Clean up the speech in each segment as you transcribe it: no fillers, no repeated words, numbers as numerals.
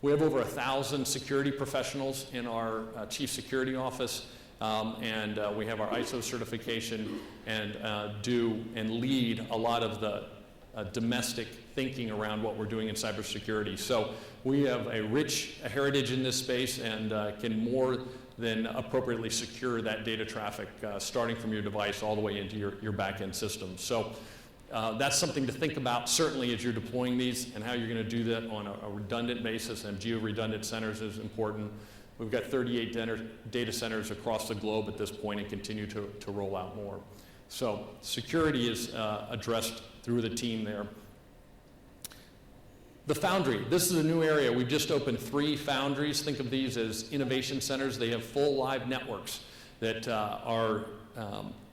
We have over 1,000 security professionals in our Chief Security Office, and we have our ISO certification and do and lead a lot of the domestic thinking around what we're doing in cybersecurity. So we have a rich heritage in this space and can more than appropriately secure that data traffic, starting from your device all the way into your back-end system. So that's something to think about, certainly as you're deploying these, and how you're going to do that on a redundant basis, and geo-redundant centers is important. We've got 38 data centers across the globe at this point and continue to roll out more. So security is addressed through the team there. The Foundry, this is a new area. We've just opened 3 foundries. Think of these as innovation centers. They have full live networks that are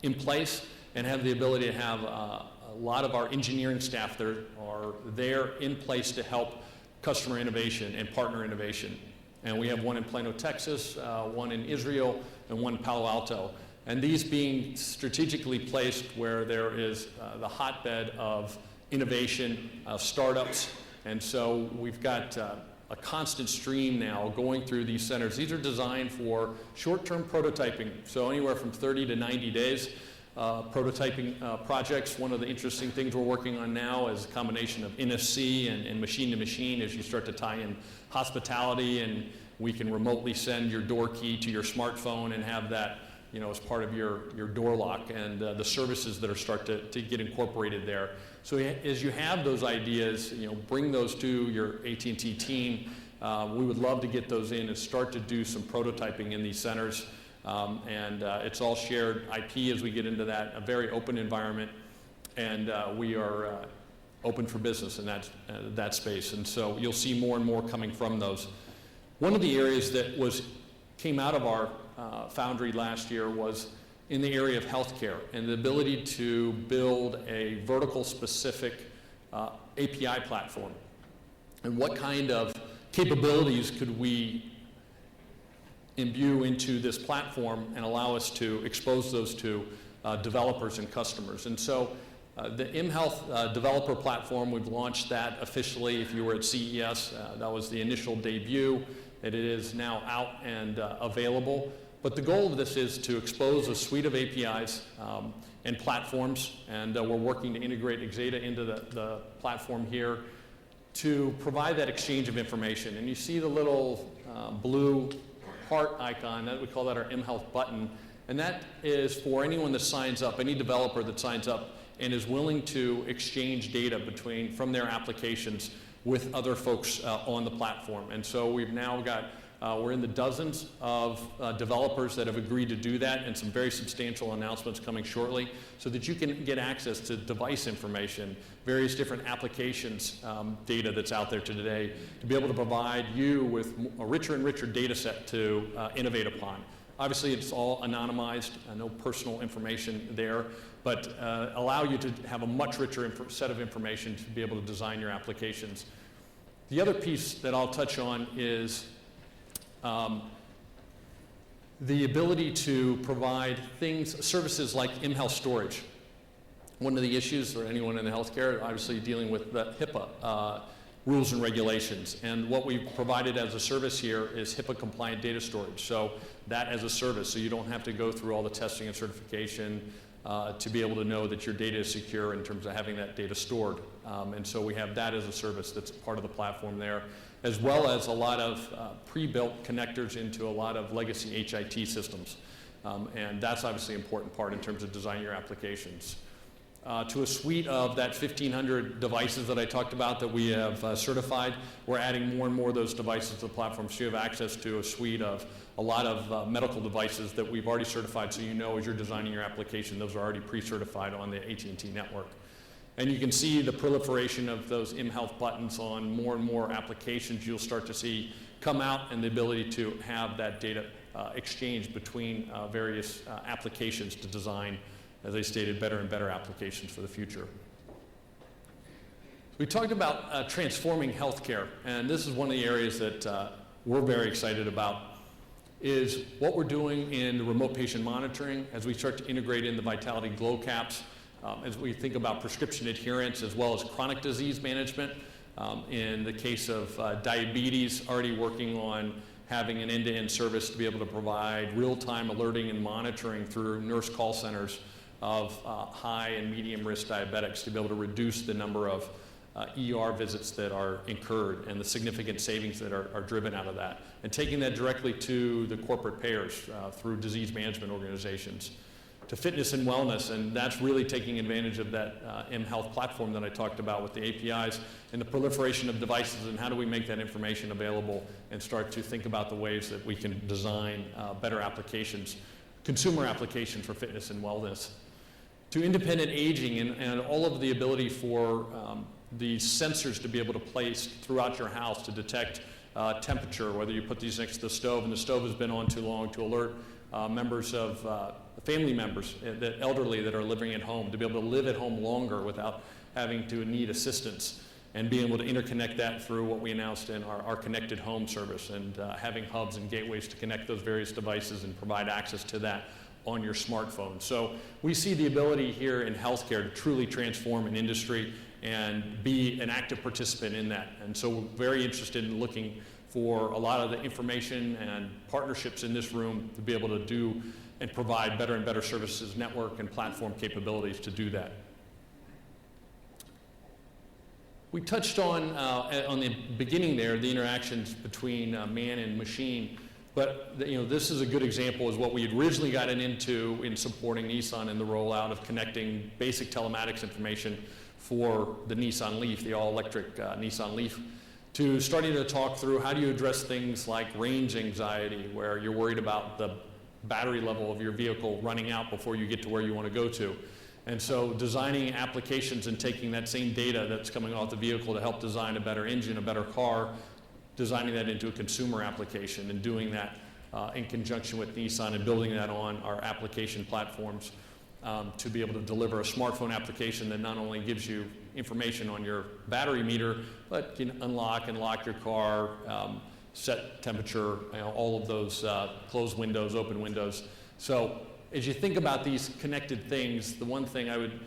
in place and have the ability to have a lot of our engineering staff that are there in place to help customer innovation and partner innovation. And we have one in Plano, Texas, one in Israel, and one in Palo Alto. And these being strategically placed where there is the hotbed of innovation, startups. And so we've got a constant stream now going through these centers. These are designed for short-term prototyping, so anywhere from 30 to 90 days. Prototyping projects. One of the interesting things we're working on now is a combination of NFC and machine-to-machine as you start to tie in hospitality, and we can remotely send your door key to your smartphone and have that, you know, as part of your door lock, and the services that are start to get incorporated there. So as you have those ideas, you know, bring those to your AT&T team. We would love to get those in and start to do some prototyping in these centers. It's all shared IP as we get into that, a very open environment, and we are open for business in that space. And so you'll see more and more coming from those. One of the areas that came out of our Foundry last year was in the area of healthcare and the ability to build a vertical specific API platform. And what kind of capabilities could we imbue into this platform and allow us to expose those to developers and customers. And so the mHealth developer platform, we've launched that officially. If you were at CES, that was the initial debut. It is now out and available. But the goal of this is to expose a suite of APIs and platforms, and we're working to integrate Axeda into the platform here to provide that exchange of information. And you see the little blue heart icon, that we call that our mHealth button, and that is for anyone that signs up, any developer that signs up and is willing to exchange data from their applications with other folks on the platform. And so we've now got, we're in the dozens of developers that have agreed to do that, and some very substantial announcements coming shortly, so that you can get access to device information, various different applications data that's out there today, to be able to provide you with a richer and richer data set to innovate upon. Obviously, it's all anonymized, no personal information there, but allow you to have a much richer set of information to be able to design your applications. The other piece that I'll touch on is the ability to provide services like mHealth storage. One of the issues for anyone in the healthcare, obviously dealing with the HIPAA rules and regulations. And what we've provided as a service here is HIPAA compliant data storage. So that as a service, so you don't have to go through all the testing and certification to be able to know that your data is secure in terms of having that data stored. And so we have that as a service that's part of the platform there, as well as a lot of pre-built connectors into a lot of legacy HIT systems. And that's obviously an important part in terms of designing your applications. To a suite of that 1,500 devices that I talked about that we have certified, we're adding more and more of those devices to the platform, so you have access to a suite of a lot of medical devices that we've already certified, so you know as you're designing your application, those are already pre-certified on the AT&T network. And you can see the proliferation of those mHealth buttons on more and more applications you'll start to see come out, and the ability to have that data exchange between various applications to design, as I stated, better and better applications for the future. We talked about transforming healthcare, and this is one of the areas that we're very excited about, is what we're doing in the remote patient monitoring as we start to integrate in the Vitality Glow caps, as we think about prescription adherence as well as chronic disease management. In the case of diabetes, already working on having an end-to-end service to be able to provide real-time alerting and monitoring through nurse call centers of high and medium risk diabetics to be able to reduce the number of ER visits that are incurred and the significant savings that are driven out of that. And taking that directly to the corporate payers through disease management organizations. To fitness and wellness, and that's really taking advantage of that mHealth platform that I talked about with the APIs and the proliferation of devices, and how do we make that information available and start to think about the ways that we can design better applications, consumer applications for fitness and wellness. To independent aging and all of the ability for the sensors to be able to place throughout your house to detect temperature, whether you put these next to the stove and the stove has been on too long, to alert members of family members, the elderly that are living at home, to be able to live at home longer without having to need assistance, and being able to interconnect that through what we announced in our connected home service, and having hubs and gateways to connect those various devices and provide access to that on your smartphone. So we see the ability here in healthcare to truly transform an industry and be an active participant in that. And so we're very interested in looking for a lot of the information and partnerships in this room to be able to do and provide better and better services, network and platform capabilities to do that. We touched on the beginning there, the interactions between man and machine, but this is a good example, is what we originally gotten into in supporting Nissan in the rollout of connecting basic telematics information for the Nissan Leaf, the all-electric Nissan Leaf, to starting to talk through how do you address things like range anxiety, where you're worried about the battery level of your vehicle running out before you get to where you want to go to. And so designing applications and taking that same data that's coming off the vehicle to help design a better engine, a better car, designing that into a consumer application and doing that in conjunction with Nissan and building that on our application platforms to be able to deliver a smartphone application that not only gives you information on your battery meter, but can unlock and lock your car, set temperature, all of those closed windows, open windows. So as you think about these connected things, the one thing I would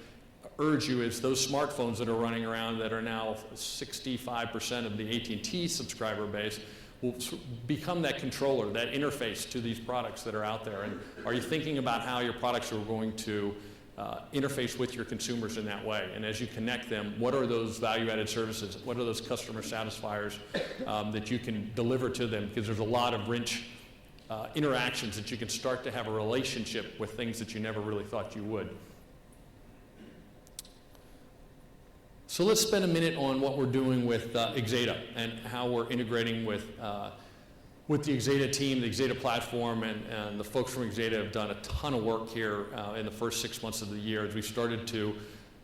urge you is those smartphones that are running around that are now 65% of the AT&T subscriber base will become that controller, that interface to these products that are out there. And are you thinking about how your products are going to interface with your consumers in that way? And as you connect them, what are those value-added services? What are those customer satisfiers that you can deliver to them? Because there's a lot of rich interactions that you can start to have a relationship with things that you never really thought you would. So let's spend a minute on what we're doing with Axeda and how we're integrating with the Axeda team, the Axeda platform, and the folks from Axeda have done a ton of work here in the first 6 months of the year as we started to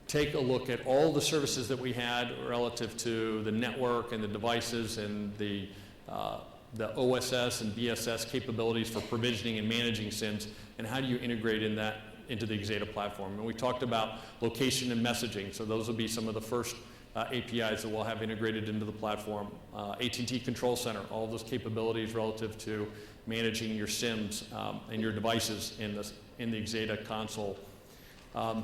take a look at all the services that we had relative to the network and the devices and the OSS and BSS capabilities for provisioning and managing SIMs, and how do you integrate into the Axeda platform. And we talked about location and messaging, so those will be some of the first APIs that we'll have integrated into the platform. AT&T Control Center, all of those capabilities relative to managing your SIMs and your devices in the Axeda console.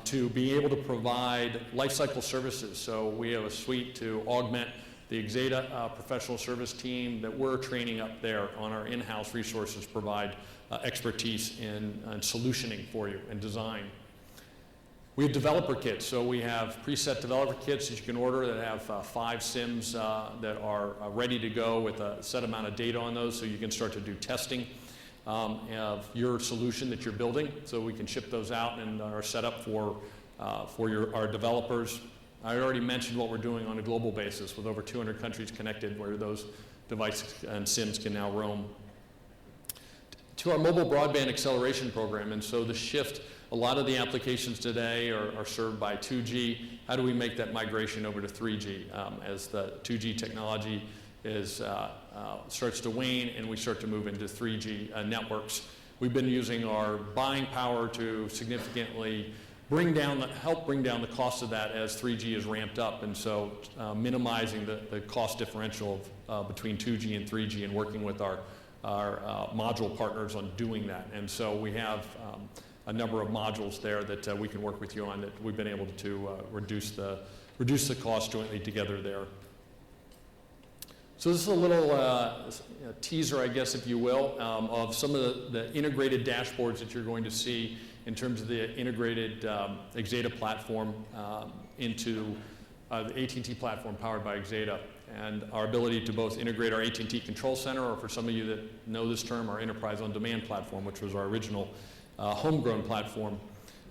To be able to provide lifecycle services, so we have a suite to augment the Axeda professional service team that we're training up there on our in-house resources, provide expertise in solutioning for you and design. We have developer kits, so we have preset developer kits that you can order that have 5 SIMs that are ready to go with a set amount of data on those, so you can start to do testing of your solution that you're building, so we can ship those out and are set up for our developers. I already mentioned what we're doing on a global basis with over 200 countries connected where those devices and SIMs can now roam. To our mobile broadband acceleration program, and so the shift, a lot of the applications today are served by 2G. How do we make that migration over to 3G as the 2G technology starts to wane and we start to move into 3G networks? We've been using our buying power to significantly help bring down the cost of that as 3G is ramped up, and so minimizing the cost differential between 2G and 3G and working with our module partners on doing that. And so we have a number of modules there that we can work with you on that we've been able to reduce the cost jointly together there. So this is a little teaser, I guess, if you will, of some of the integrated dashboards that you're going to see in terms of the integrated Axeda platform into the AT&T platform powered by Axeda, and our ability to both integrate our AT&T Control Center, or for some of you that know this term, our Enterprise On Demand platform, which was our original homegrown platform.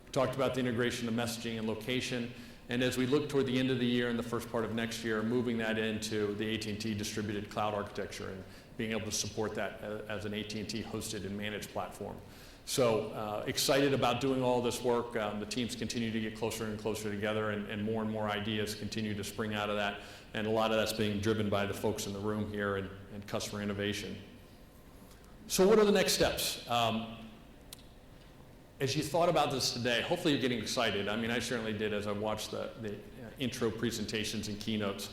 We talked about the integration of messaging and location, and as we look toward the end of the year and the first part of next year, moving that into the AT&T distributed cloud architecture and being able to support that as an AT&T hosted and managed platform. So excited about doing all this work. The teams continue to get closer and closer together, and more ideas continue to spring out of that. And a lot of that's being driven by the folks in the room here and customer innovation. So what are the next steps? As you thought about this today, hopefully you're getting excited. I mean, I certainly did as I watched the intro presentations and keynotes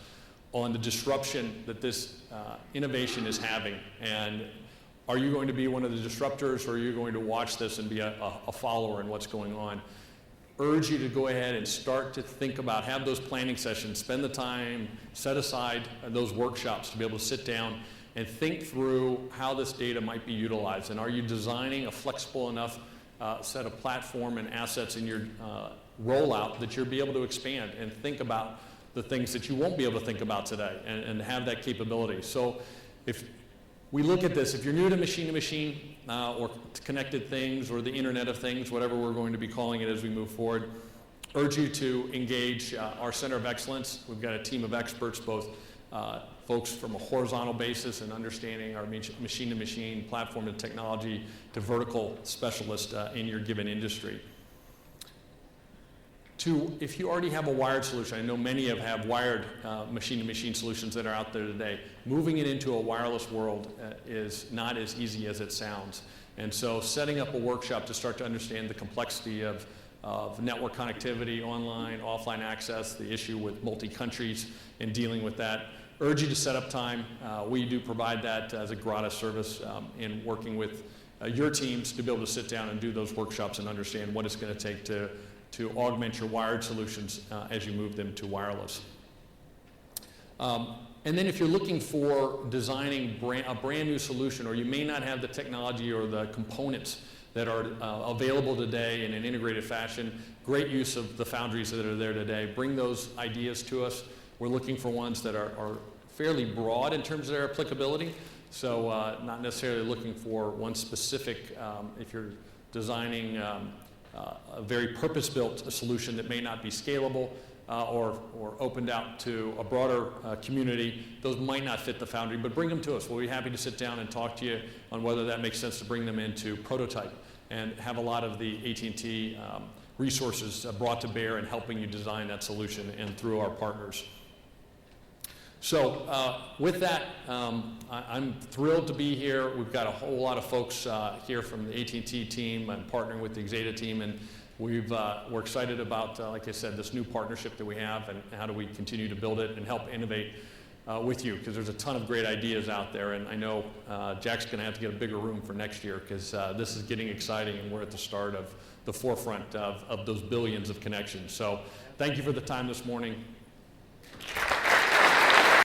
on the disruption that this innovation is having. And are you going to be one of the disruptors, or are you going to watch this and be a follower in what's going on? Urge you to go ahead and start to think about, have those planning sessions, spend the time, set aside those workshops to be able to sit down and think through how this data might be utilized. And are you designing a flexible enough set of platform and assets in your rollout that you'll be able to expand and think about the things that you won't be able to think about today, and have that capability. So if we look at this, if you're new to machine-to-machine or connected things or the Internet of Things, whatever we're going to be calling it as we move forward, urge you to engage our Center of Excellence. We've got a team of experts, both folks from a horizontal basis and understanding our machine-to-machine platform and technology to vertical specialists in your given industry. If you already have a wired solution, I know many have wired machine-to-machine solutions that are out there today. Moving it into a wireless world is not as easy as it sounds. And so setting up a workshop to start to understand the complexity of network connectivity, online, offline access, the issue with multi-countries and dealing with that. Urge you to set up time. We do provide that as a gratis service in working with your teams to be able to sit down and do those workshops and understand what it's going to take to augment your wired solutions as you move them to wireless. And then if you're looking for designing a brand new solution, or you may not have the technology or the components that are available today in an integrated fashion, great use of the foundries that are there today. Bring those ideas to us. We're looking for ones that are fairly broad in terms of their applicability. So not necessarily looking for one specific, if you're designing a very purpose-built solution that may not be scalable or opened out to a broader community, those might not fit the foundry, but bring them to us. We'll be happy to sit down and talk to you on whether that makes sense to bring them into prototype and have a lot of the AT&T resources brought to bear in helping you design that solution and through our partners. So with that, I'm thrilled to be here. We've got a whole lot of folks here from the AT&T team. I'm partnering with the Axeda team, and we're excited about, like I said, this new partnership that we have, and how do we continue to build it and help innovate with you, because there's a ton of great ideas out there, and I know Jack's going to have to get a bigger room for next year, because this is getting exciting, and we're at the start of the forefront of those billions of connections. So thank you for the time this morning.